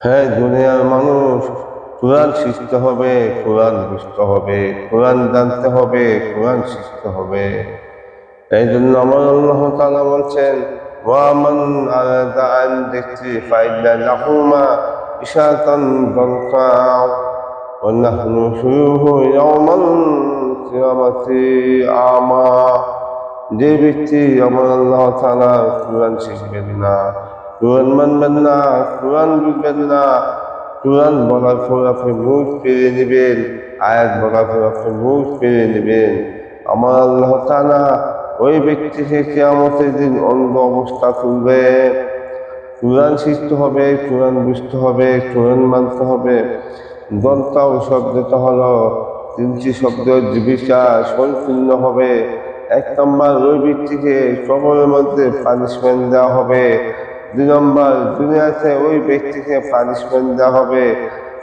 হ্যাঁ, দুনিয়ার মানুষ কোরআন শিখতে হবে, কোরআন বুঝতে হবে, কোরআন জানতে হবে, কোরআন শিখতে হবে। এই জন্য আমার আল্লাহ তাআলা বলছেন, ওয়ামান আলাদা আন যিকরি ফাইন্না লাহু মাঈশাতান দানকা ওয়া নাহশুরুহু ইয়াওমাল কিয়ামাতি আমা। যে ব্যক্তি আমার আল্লাহ তাআলা কোরআন শিখবেন না, কোরআন মানবেন না, কোরআন বুঝবেন না, কোরআন বলার পর আপনি মুখ ফিরিয়ে নেবেন, আয়াত বলার পর আপনি মুখ ফিরিয়ে নেবেন, আমার আল্লাহ তাআলা ওই ব্যক্তিকে কিয়ামতের দিন অন্ধ অবস্থা তুলবে। কোরআন শিখতে হবে, কোরআন বুঝতে হবে, কোরআন মানতে হবে। দন্তাও শব্দটা হলো তিনটি শব্দ জীবিকা সম্পূর্ণ হবে। এক নম্বর, ওই ব্যক্তিকে কবরের মধ্যে পানিশমেন্ট দেওয়া হবে। দুই নম্বর, দুনিয়াতে ওই ব্যক্তিকে পানিশমেন্ট দেওয়া হবে,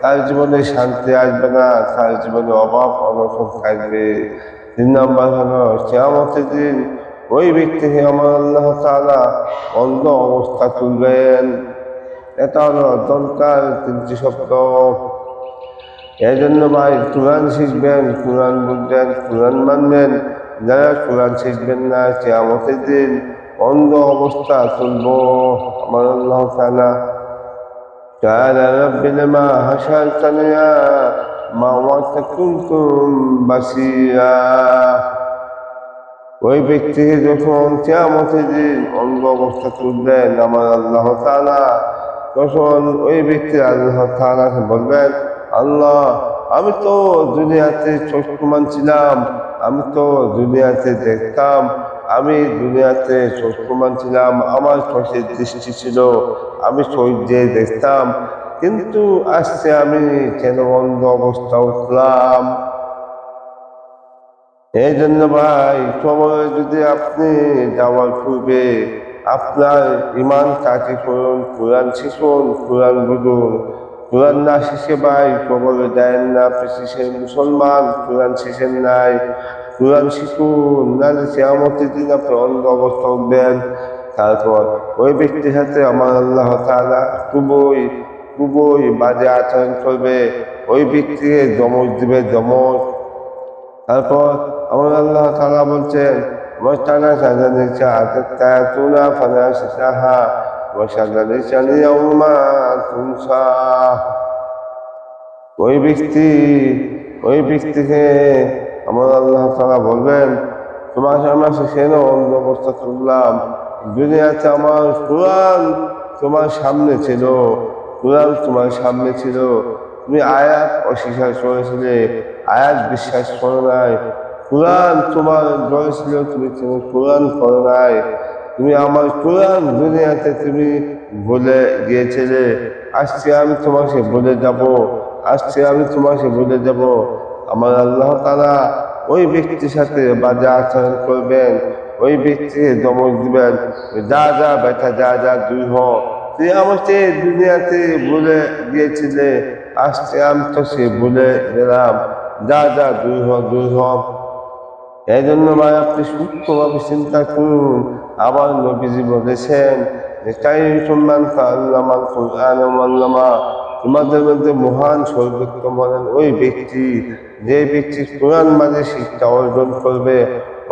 তার জীবনে শান্তি আসবে না, তার জীবনে অভাব অনটন থাকবে। তিন নম্বর হলো কিয়ামতের দিন ওই ব্যক্তিকে আমার আল্লাহ তাআলা অন্ধ অবস্থা তুলবেন। এটা হলো দরকার তিনটি শব্দ। এই জন্য ভাই, কোরআন শিখবেন, কোরআন বুঝবেন, কোরআন মানবেন। যারা কোরআন শিখবেন না, কিয়ামতের দিন অন্ধ অবস্থা তুলব আমার আল্লাহ তাআলা। قال رب لما حشرتني أعمى وقد كنت بصيرا। ওই ব্যক্তিকে যখন কিয়ামতের দিন অন্ধ অবস্থা তুলবেন আমার আল্লাহ তাআলা, তখন ওই ব্যক্তি আল্লাহ তাআলাকে বলবেন, আল্লাহ, আমি তো দুনিয়াতে চক্ষুমান ছিলাম, আমি তো দুনিয়াতে দেখতাম, আমি দুনিয়াতে চক্ষুমান ছিলাম, আমার চোখের দৃষ্টি ছিল, আমি চোখ দিয়ে দেখতাম, কিন্তু আজকে আমি কেন অন্ধ অবস্থা উঠলাম? এই জন্য ভাই, সময় যদি আপনি যাওয়ার পূর্বে আপনার ইমান কাকে করুন, কোরআন শিখুন, কোরআন বুঝুন। কোরআন না শিখে ভাই কবরে দেন না, আপনি শিখেন মুসলমান, কোরআন শিখেন নাই। কোরআন শিখুন, নাহলে কিয়ামতের দিন আপনি অন্ধ অবস্থা উঠবেন। তারপর ওই ব্যক্তির সাথে আমার আল্লাহ তাআলা খুবই খুবই বাজে আচরণ করবে, ওই ব্যক্তিকে ধমক দিবে, ধমক। তারপর আমার আল্লাহ তাআলা বলছেন, ওয়াস্তানা সাজানিকা আতাতুনা ফানাশাহা ওয়া সাজানিকা ইয়াউমা তুনসা। ওই ব্যক্তিকে আমার আল্লাহ তাআলা বলবেন, তোমার সামনে কেন অন্ধ অবস্থা তুললাম? দুনিয়াতে আমার কোরআন তোমার সামনে ছিল, কোরআন তোমার সামনে ছিল, তুমি আয়াত অস্বীকার করেছিলে, আয়াত বিশ্বাস করো নাই। কোরআন তোমার জয় ছিল, তুমি কোরআন করো নাই। তুমি আমার কোরআন দুনিয়াতে তুমি বলে গিয়েছিলে, আজকে আমি তোমাকে বলে যাব, আজকে আমি তোমাকে বলে যাব। আমার আল্লাহ তাআলা ওই ব্যক্তির সাথে বাজে আচরণ করবেন, ওই ব্যক্তিকে ধমক দিবেন, যা যা বেটা, যা যা দুই হ, তুই আমাকে দুনিয়াতে বলে গিয়েছিলে, আজকে আমি তো সে বলে গেলাম, যা যা দুই হ, দুই হ। এই জন্য ভাই, আপনি সূক্ষ্মভাবে চিন্তা করুন। আবার নবীজি বলেছেন যে তোমাদের মধ্যে মহান সর্বোত্তম হলেন ওই ব্যক্তি, যে ব্যক্তি কোরআন মাঝে শিক্ষা অর্জন করবে,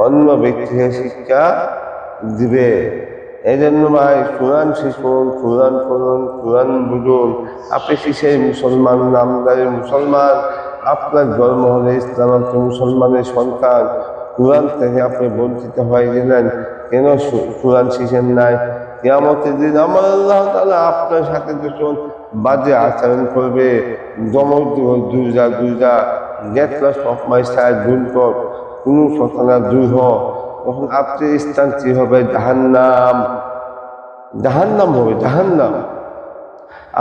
অন্য ব্যক্তিকে শিক্ষা দিবে। এই জন্য ভাই, কোরআন শিখুন, কোরআন পড়ুন, কোরআন বুঝুন। আপনি কি সেই মুসলমান, নামদারি মুসলমান? আপনার জন্ম হলে ইসলাম, আপনি মুসলমানের সন্তান, কোরআন থেকে আপনি বঞ্চিত হয়ে গেলেন, কেন কোরআন শিখেন নাই? কিয়ামতের দিন আমার আল্লাহ তাআলা আপনার সাথে যখন বাজে আচরণ করবে, ধমক দিব, দুইজা দুইজা, get lost off my side, ভুল কর, কোনো কথা না, দুই হ, তখন আপনি স্থান কি হবে? জাহান্নাম, জাহান্নাম হবে, জাহান্নাম।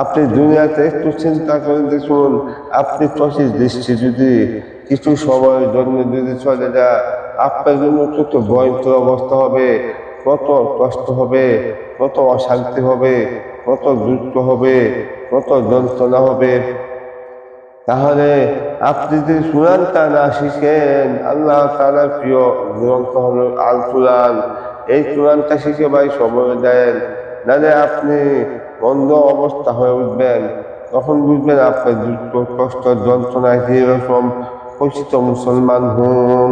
আপনি দুনিয়াতে একটু চিন্তা করে দেখুন, আপনি চোখের দৃষ্টি যদি কিছু সময়ের জন্য যদি চলে যায়, আপনার জন্য কত ভয়ঙ্কর অবস্থা হবে, কত কষ্ট হবে, কত অশান্তি হবে, কত দুঃখ হবে, কত যন্ত্রণা হবে। তাহলে আপনি যদি কোরআনটা না শিখেন, আল্লাহ তাআলার প্রিয় গ্রন্থ হলো আল কোরআন, এই কোরআনটা শিখে ভাই সময় দেন, নাহলে আপনি অন্ধ অবস্থা হয়ে উঠবেন। তখন বুঝবেন আপনার দুঃখ কষ্ট যন্ত্রণায় যেরকম পরিচিত মুসলমান হন।